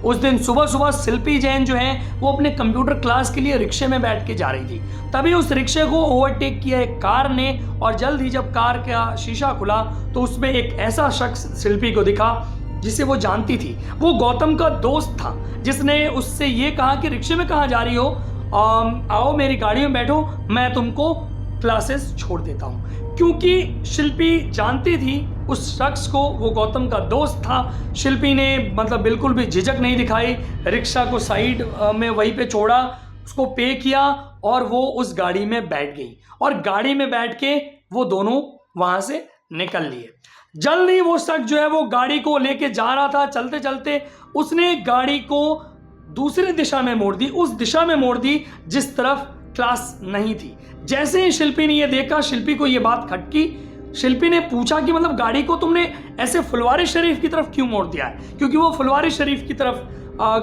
उस दिन सुबह सुबह शिल्पी जैन जो है वो अपने कंप्यूटर क्लास के लिए रिक्शे में बैठ के जा रही थी। तभी उस रिक्शे को ओवरटेक किया एक कार ने, और जल्द ही जब कार का शीशा खुला तो उसमें एक ऐसा शख्स शिल्पी को दिखा जिसे वो जानती थी। वो गौतम का दोस्त था जिसने उससे ये कहा कि रिक्शे में कहाँ जा रही हो, आओ मेरी गाड़ी में बैठो, मैं तुमको क्लासेस छोड़ देता हूँ। क्योंकि शिल्पी जानती थी उस शख्स को, वो गौतम का दोस्त था। शिल्पी ने मतलब बिल्कुल भी झिझक नहीं दिखाई, रिक्शा को साइड में वहीं पे छोड़ा, उसको पे किया और वो उस गाड़ी में बैठ गई, और गाड़ी में बैठ के वो दोनों वहाँ से निकल लिए। जल्द ही वो शख्स जो है वो गाड़ी को लेके जा रहा था। चलते चलते उसने गाड़ी को दूसरी दिशा में मोड़ दी, उस दिशा में मोड़ दी जिस तरफ क्लास नहीं थी। जैसे ही शिल्पी ने ये देखा, शिल्पी को ये बात खटकी। शिल्पी ने पूछा कि मतलब गाड़ी को तुमने ऐसे फुलवारी शरीफ की तरफ क्यों मोड़ दिया है, क्योंकि वो फुलवारी शरीफ की तरफ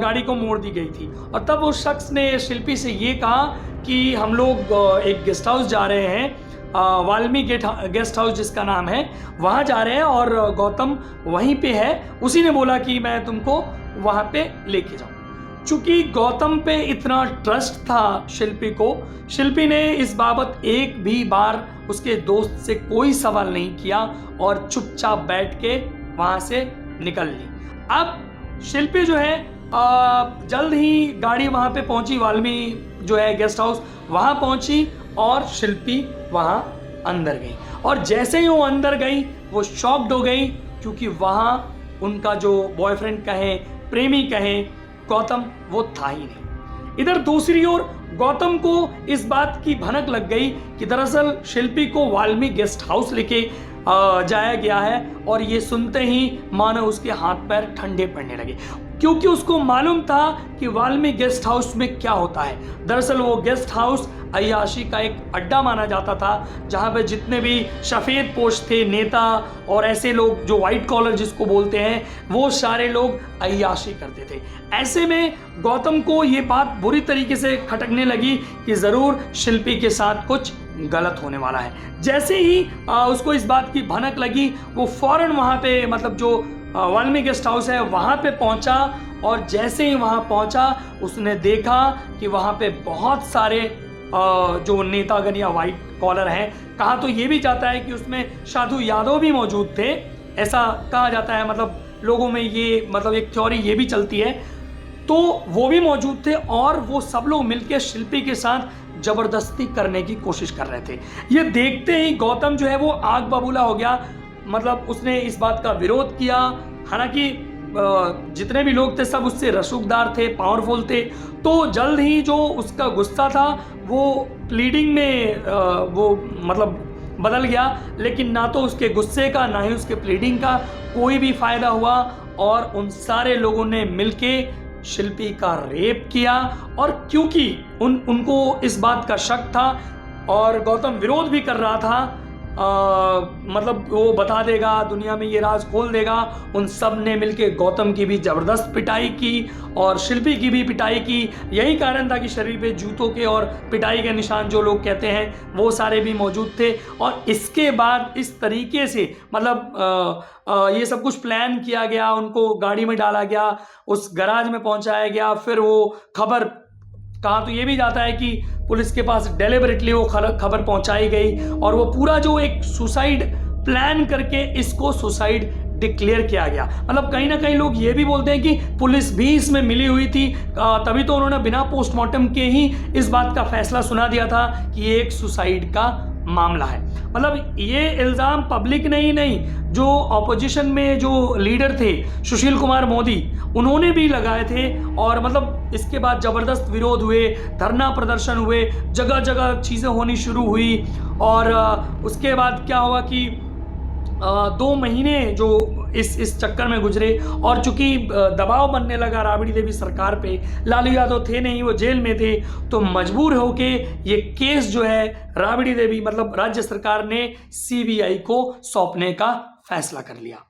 गाड़ी को मोड़ दी गई थी। और तब उस शख्स ने शिल्पी से ये कहा कि हम लोग एक गेस्ट हाउस जा रहे हैं, वाल्मी गेस्ट हाउस जिसका नाम है, वहाँ जा रहे हैं और गौतम वहीं पे है। उसी ने बोला कि मैं तुमको वहाँ पे लेके जाऊँ। चूंकि गौतम पे इतना ट्रस्ट था शिल्पी को, शिल्पी ने इस बाबत एक भी बार उसके दोस्त से कोई सवाल नहीं किया और चुपचाप बैठ के वहाँ से निकल ली। अब शिल्पी जो है जल्द ही गाड़ी वहाँ पे पहुँची, वाल्मी जो है गेस्ट हाउस वहाँ पहुँची, और शिल्पी वहाँ अंदर गई। और जैसे ही वो अंदर गई वो शॉक्ड हो गई, क्योंकि वहाँ उनका जो बॉयफ्रेंड कहें, प्रेमी कहें, गौतम वो था ही नहीं। इधर दूसरी ओर गौतम को इस बात की भनक लग गई कि दरअसल शिल्पी को वाल्मी गेस्ट हाउस लेके जाया गया है, और ये सुनते ही मानो उसके हाथ पैर ठंडे पड़ने लगे, क्योंकि उसको मालूम था कि वाल्मी गेस्ट हाउस में क्या होता है। दरअसल वो गेस्ट हाउस अय्याशी का एक अड्डा माना जाता था, जहाँ पे जितने भी सफ़ेद पोश थे, नेता और ऐसे लोग जो वाइट कॉलर जिसको बोलते हैं, वो सारे लोग अय्याशी करते थे। ऐसे में गौतम को ये बात बुरी तरीके से खटकने लगी कि ज़रूर शिल्पी के साथ कुछ गलत होने वाला है। जैसे ही उसको इस बात की भनक लगी, वो फौरन वहाँ पे मतलब जो वाल्मी गेस्ट हाउस है वहाँ पे पहुँचा, और जैसे ही वहाँ पहुँचा उसने देखा कि वहाँ पे बहुत सारे जो नेतागण या वाइट कॉलर हैं, कहा तो ये भी जाता है कि उसमें साधु यादव भी मौजूद थे, ऐसा कहा जाता है। मतलब लोगों में ये मतलब एक थ्योरी ये भी चलती है, तो वो भी मौजूद थे, और वो सब लोग मिलकर शिल्पी के साथ जबरदस्ती करने की कोशिश कर रहे थे। ये देखते ही गौतम जो है वो आग बबूला हो गया, मतलब उसने इस बात का विरोध किया। हालांकि जितने भी लोग थे सब उससे रसूखदार थे, पावरफुल थे, तो जल्द ही जो उसका गुस्सा था वो प्लीडिंग में वो मतलब बदल गया। लेकिन ना तो उसके गुस्से का ना ही उसके प्लीडिंग का कोई भी फ़ायदा हुआ, और उन सारे लोगों ने मिलके शिल्पी का रेप किया। और क्योंकि उनको इस बात का शक था और गौतम विरोध भी कर रहा था, मतलब वो बता देगा दुनिया में, ये राज खोल देगा, उन सब ने मिलके गौतम की भी ज़बरदस्त पिटाई की और शिल्पी की भी पिटाई की। यही कारण था कि शरीर पे जूतों के और पिटाई के निशान जो लोग कहते हैं वो सारे भी मौजूद थे। और इसके बाद इस तरीके से मतलब ये सब कुछ प्लान किया गया, उनको गाड़ी में डाला गया, उस गैराज में पहुंचाया गया। फिर वो खबर, कहा तो ये भी जाता है कि पुलिस के पास डेलिबरेटली वो खबर पहुंचाई गई, और वो पूरा जो एक सुसाइड प्लान करके इसको सुसाइड डिक्लेयर किया गया। मतलब कहीं ना कहीं लोग ये भी बोलते हैं कि पुलिस भी इसमें मिली हुई थी, तभी तो उन्होंने बिना पोस्टमार्टम के ही इस बात का फैसला सुना दिया था कि ये एक सुसाइड का मामला है। मतलब ये इल्ज़ाम पब्लिक ने ही नहीं, जो ऑपोजिशन में जो लीडर थे सुशील कुमार मोदी, उन्होंने भी लगाए थे। और मतलब इसके बाद ज़बरदस्त विरोध हुए, धरना प्रदर्शन हुए, जगह जगह चीज़ें होनी शुरू हुई। और उसके बाद क्या हुआ कि 2 महीने जो इस चक्कर में गुजरे, और चूंकि दबाव बनने लगा राबड़ी देवी सरकार पे, लालू यादव थे नहीं, वो जेल में थे, तो मजबूर होके ये केस जो है राबड़ी देवी मतलब राज्य सरकार ने CBI को सौंपने का फैसला कर लिया।